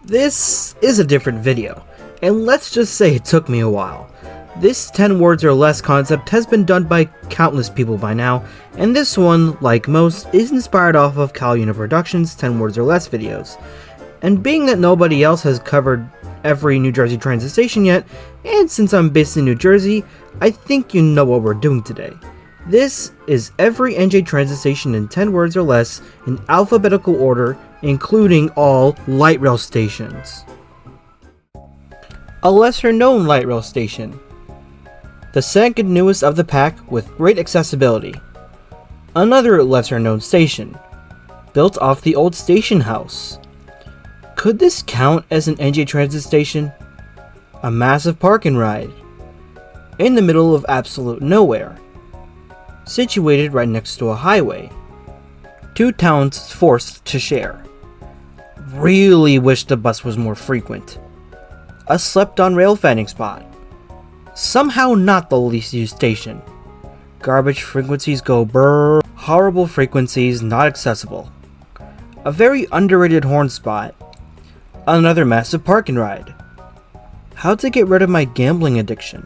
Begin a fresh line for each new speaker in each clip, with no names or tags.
This is a different video, and let's just say it took me a while. This 10 words or less concept has been done by countless people by now, and this one, like most, is inspired off of Cowl Unit Productions' 10 words or less videos. And being that nobody else has covered every New Jersey transit station yet, and since I'm based in New Jersey, I think you know what we're doing today. This is every NJ transit station in 10 words or less in alphabetical order, including all light rail stations. A lesser known light rail station. The second newest of the pack with great accessibility. Another lesser known station, built off the old station house. Could this count as an NJ transit station? A massive park and ride. In the middle of absolute nowhere. Situated right next to a highway. Two towns forced to share. Really wish the bus was more frequent. A slept-on rail fanning spot. Somehow not the least used station. Garbage frequencies go brrr. Horrible frequencies not accessible. A very underrated horn spot. Another massive park and ride. How to get rid of my gambling addiction.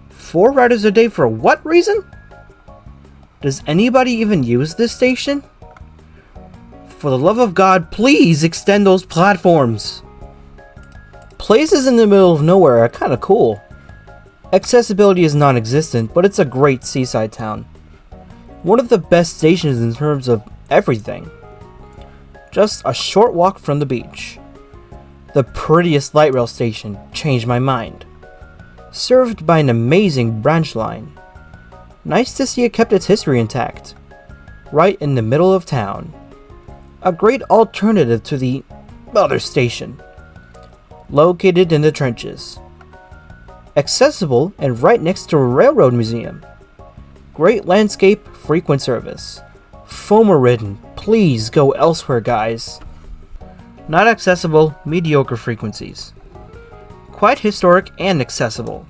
4 riders a day for what reason? Does anybody even use this station? For the love of God, please extend those platforms. Places in the middle of nowhere are kinda cool. Accessibility is non-existent, but it's a great seaside town. One of the best stations in terms of everything. Just a short walk from the beach. The prettiest light rail station, changed my mind. Served by an amazing branch line. Nice to see it kept its history intact. Right in the middle of town. A great alternative to the other station. Located in the trenches. Accessible and right next to a railroad museum. Great landscape, frequent service. FOMO ridden, please go elsewhere guys. Not accessible, mediocre frequencies. Quite historic and accessible.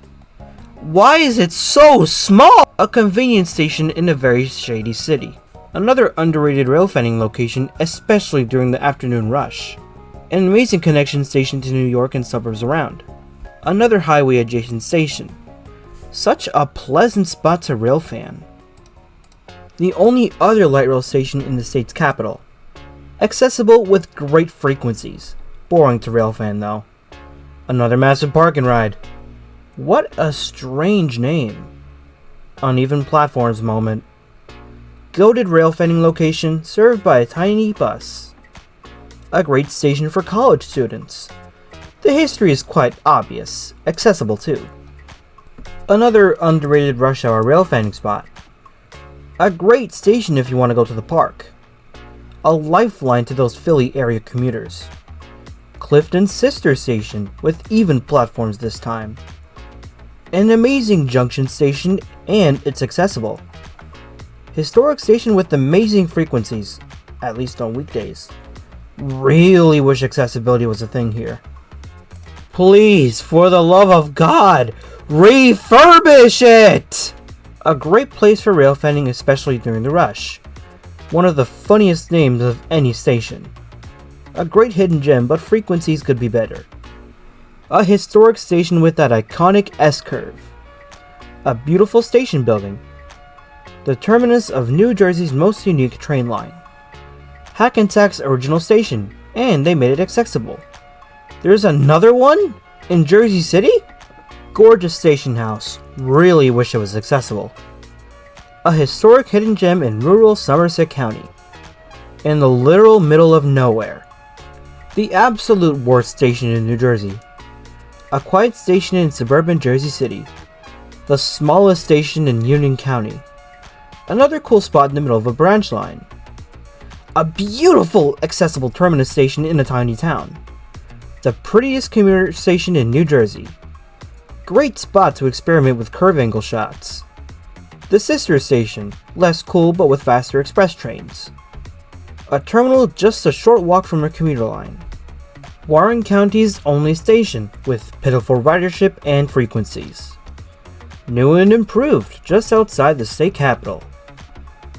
Why is it so small? A convenience station in a very shady city. Another underrated rail fanning location, especially during the afternoon rush. An amazing connection station to New York and suburbs around. Another highway adjacent station. Such a pleasant spot to rail fan. The only other light rail station in the state's capital. Accessible with great frequencies. Boring to rail fan though. Another massive park and ride. What a strange name. Uneven platforms moment. Goated rail fanning location served by a tiny bus. A great station for college students. The history is quite obvious, accessible too. Another underrated rush hour rail fanning spot. A great station if you want to go to the park. A lifeline to those Philly area commuters. Clifton's sister station with even platforms this time. An amazing junction station and it's accessible. Historic station with amazing frequencies, at least on weekdays. Really wish accessibility was a thing here. Please, for the love of God, refurbish it! A great place for rail fanning, especially during the rush. One of the funniest names of any station. A great hidden gem, but frequencies could be better. A historic station with that iconic S-curve. A beautiful station building. The terminus of New Jersey's most unique train line. Hackensack's original station, and they made it accessible. There's another one? In Jersey City? Gorgeous station house. Really wish it was accessible. A historic hidden gem in rural Somerset County. In the literal middle of nowhere. The absolute worst station in New Jersey. A quiet station in suburban Jersey City. The smallest station in Union County. Another cool spot in the middle of a branch line. A beautiful accessible terminus station in a tiny town. The prettiest commuter station in New Jersey. Great spot to experiment with curve angle shots. The sister station, less cool but with faster express trains. A terminal just a short walk from a commuter line. Warren County's only station with pitiful ridership and frequencies. New and improved just outside the state capital.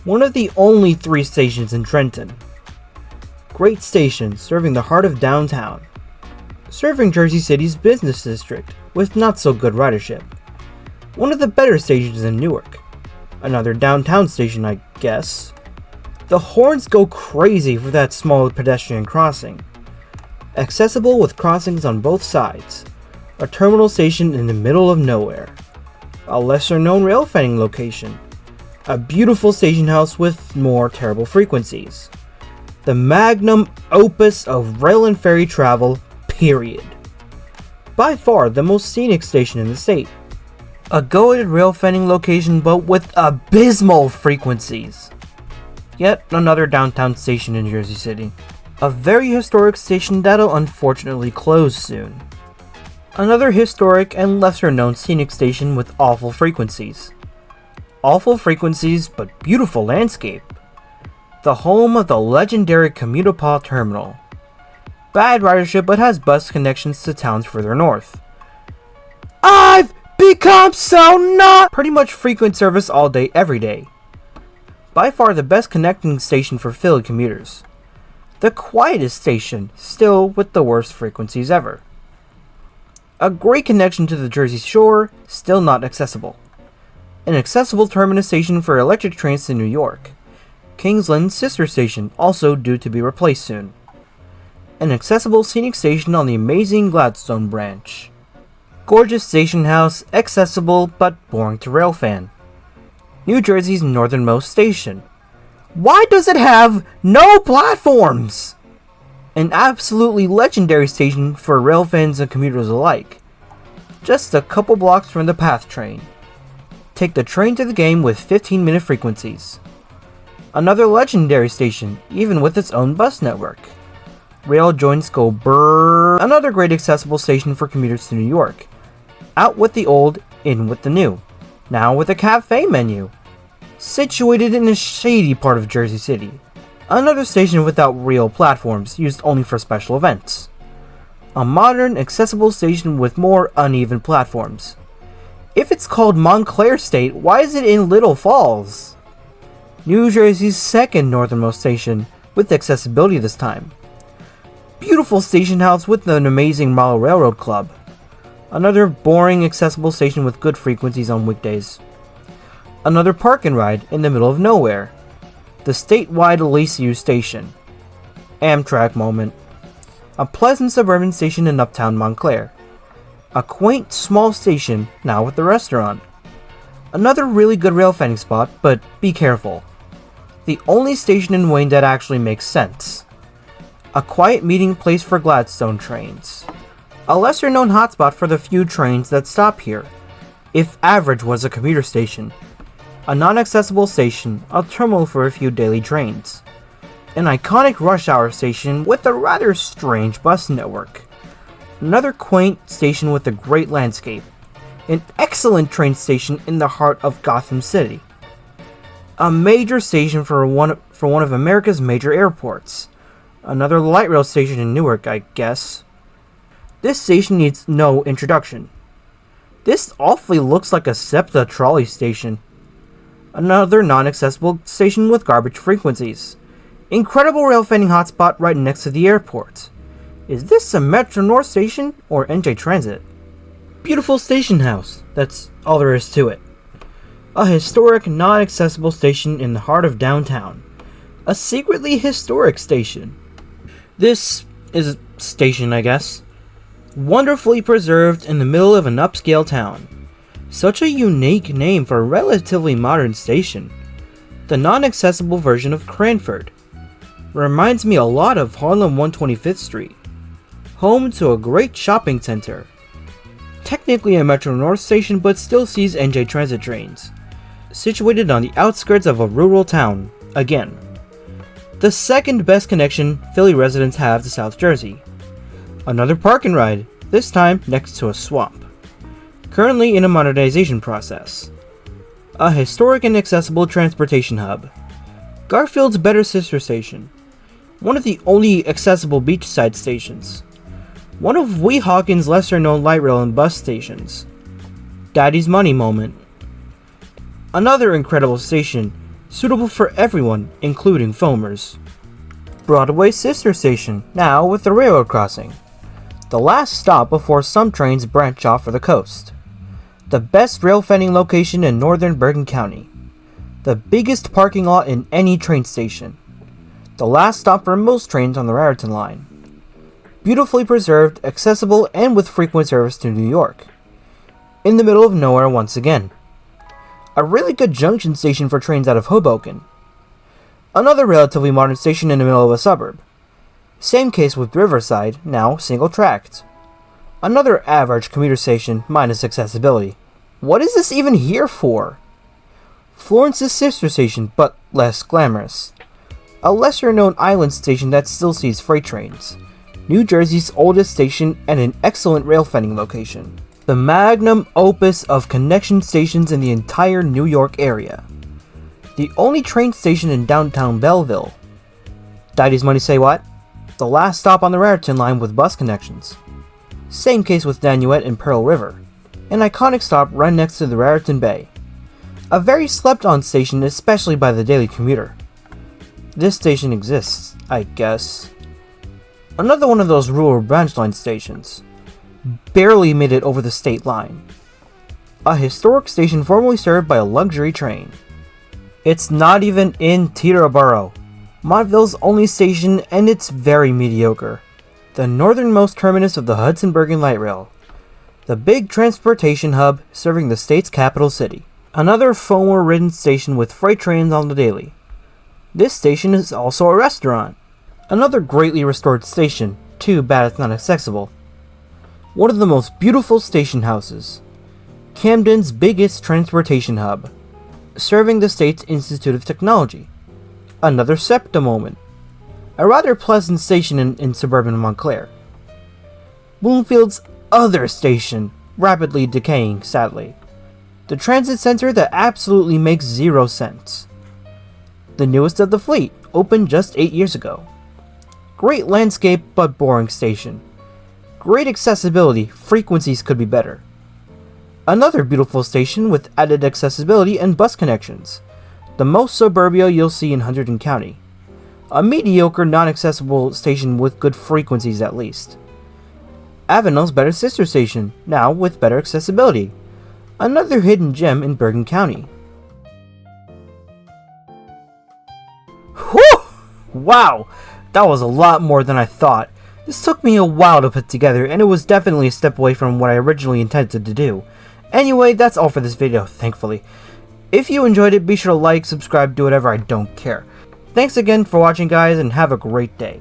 One of the only 3 stations in Trenton. Great station serving the heart of downtown. serving Jersey City's business district with not so good ridership. One of the better stations in Newark. Another downtown station, I guess. The horns go crazy for that small pedestrian crossing. Accessible with crossings on both sides. A terminal station in the middle of nowhere. A lesser known rail fanning location. A beautiful station house with more terrible frequencies. The magnum opus of rail and ferry travel, period. By far the most scenic station in the state. A go-ahead rail fanning location but with abysmal frequencies. Yet another downtown station in Jersey City. A very historic station that'll unfortunately close soon. Another historic and lesser known scenic station with awful frequencies. Awful frequencies but beautiful landscape. The home of the legendary Commutapol Terminal. Bad ridership but has bus connections to towns further north. I've become so not pretty much frequent service all day every day. By far the best connecting station for Philly commuters. The quietest station, still with the worst frequencies ever. A great connection to the Jersey Shore, still not accessible. An accessible terminus station for electric trains to New York. Kingsland's sister station, also due to be replaced soon. An accessible scenic station on the amazing Gladstone branch. Gorgeous station house, accessible but boring to railfan. New Jersey's northernmost station. Why does it have no platforms? An absolutely legendary station for rail fans and commuters alike. Just a couple blocks from the PATH train. Take the train to the game with 15-minute frequencies. Another legendary station, even with its own bus network. Rail joints go brrrr. Another great accessible station for commuters to New York. Out with the old, in with the new. Now with a cafe menu. Situated in a shady part of Jersey City. Another station without real platforms, used only for special events. A modern, accessible station with more uneven platforms. If it's called Montclair State, why is it in Little Falls? New Jersey's second northernmost station, with accessibility this time. Beautiful station house with an amazing model railroad club. Another boring, accessible station with good frequencies on weekdays. Another park and ride in the middle of nowhere. The statewide least used station. Amtrak moment. A pleasant suburban station in uptown Montclair. A quaint small station now with the restaurant. Another really good rail fanning spot, but be careful. The only station in Wayne that actually makes sense. A quiet meeting place for Gladstone trains. A lesser known hotspot for the few trains that stop here. If average was a commuter station. A non-accessible station, a terminal for a few daily trains. An iconic rush hour station with a rather strange bus network. Another quaint station with a great landscape. An excellent train station in the heart of Gotham City. A major station for one of America's major airports. Another light rail station in Newark, I guess. This station needs no introduction. This awfully looks like a SEPTA trolley station. Another non-accessible station with garbage frequencies. Incredible rail fanning hotspot right next to the airport. Is this a Metro North station or NJ Transit? Beautiful station house, that's all there is to it. A historic, non-accessible station in the heart of downtown. A secretly historic station. This is a station, I guess. Wonderfully preserved in the middle of an upscale town. Such a unique name for a relatively modern station. The non-accessible version of Cranford. Reminds me a lot of Harlem 125th Street. Home to a great shopping center. Technically a Metro North station but still sees NJ Transit trains. Situated on the outskirts of a rural town, again. The second best connection Philly residents have to South Jersey. Another park and ride, this time next to a swamp. Currently in a modernization process. A historic and accessible transportation hub. Garfield's better sister station. One of the only accessible beachside stations. One of Weehawken's lesser known light rail and bus stations. Daddy's money moment. Another incredible station, suitable for everyone, including foamers. Broadway's sister station, now with the railroad crossing. The last stop before some trains branch off for the coast. The best rail fending location in northern Bergen County. The biggest parking lot in any train station. The last stop for most trains on the Raritan line. Beautifully preserved, accessible, and with frequent service to New York. In the middle of nowhere once again. A really good junction station for trains out of Hoboken. Another relatively modern station in the middle of a suburb. Same case with Riverside, now single-tracked. Another average commuter station minus accessibility. What is this even here for? Florence's sister station, but less glamorous. A lesser-known island station that still sees freight trains. New Jersey's oldest station and an excellent rail fending location. The magnum opus of connection stations in the entire New York area. The only train station in downtown Belleville. Daddy's money say what? The last stop on the Raritan line with bus connections. Same case with Nanuet and Pearl River. An iconic stop right next to the Raritan Bay. A very slept-on station, especially by the daily commuter. This station exists, I guess. Another one of those rural branch line stations. Barely made it over the state line. A historic station formerly served by a luxury train. It's not even in Teterboro, Montville's only station, and it's very mediocre. The northernmost terminus of the Hudson-Bergen Light Rail. The big transportation hub serving the state's capital city. Another Fomor-ridden station with freight trains on the daily. This station is also a restaurant. Another greatly restored station, too bad it's not accessible. One of the most beautiful station houses. Camden's biggest transportation hub, serving the state's Institute of Technology. Another SEPTA moment. A rather pleasant station in suburban Montclair. Bloomfield's other station, rapidly decaying, sadly. The transit center that absolutely makes 0 sense. The newest of the fleet, opened just 8 years ago. Great landscape, but boring station. Great accessibility, frequencies could be better. Another beautiful station with added accessibility and bus connections. The most suburbia you'll see in Hunterdon County. A mediocre, non-accessible station with good frequencies at least. Avenel's better sister station, now with better accessibility. Another hidden gem in Bergen County. Whew! Wow! That was a lot more than I thought. This took me a while to put together, and it was definitely a step away from what I originally intended to do. Anyway, that's all for this video, thankfully. If you enjoyed it, be sure to like, subscribe, do whatever, I don't care. Thanks again for watching, guys, and have a great day.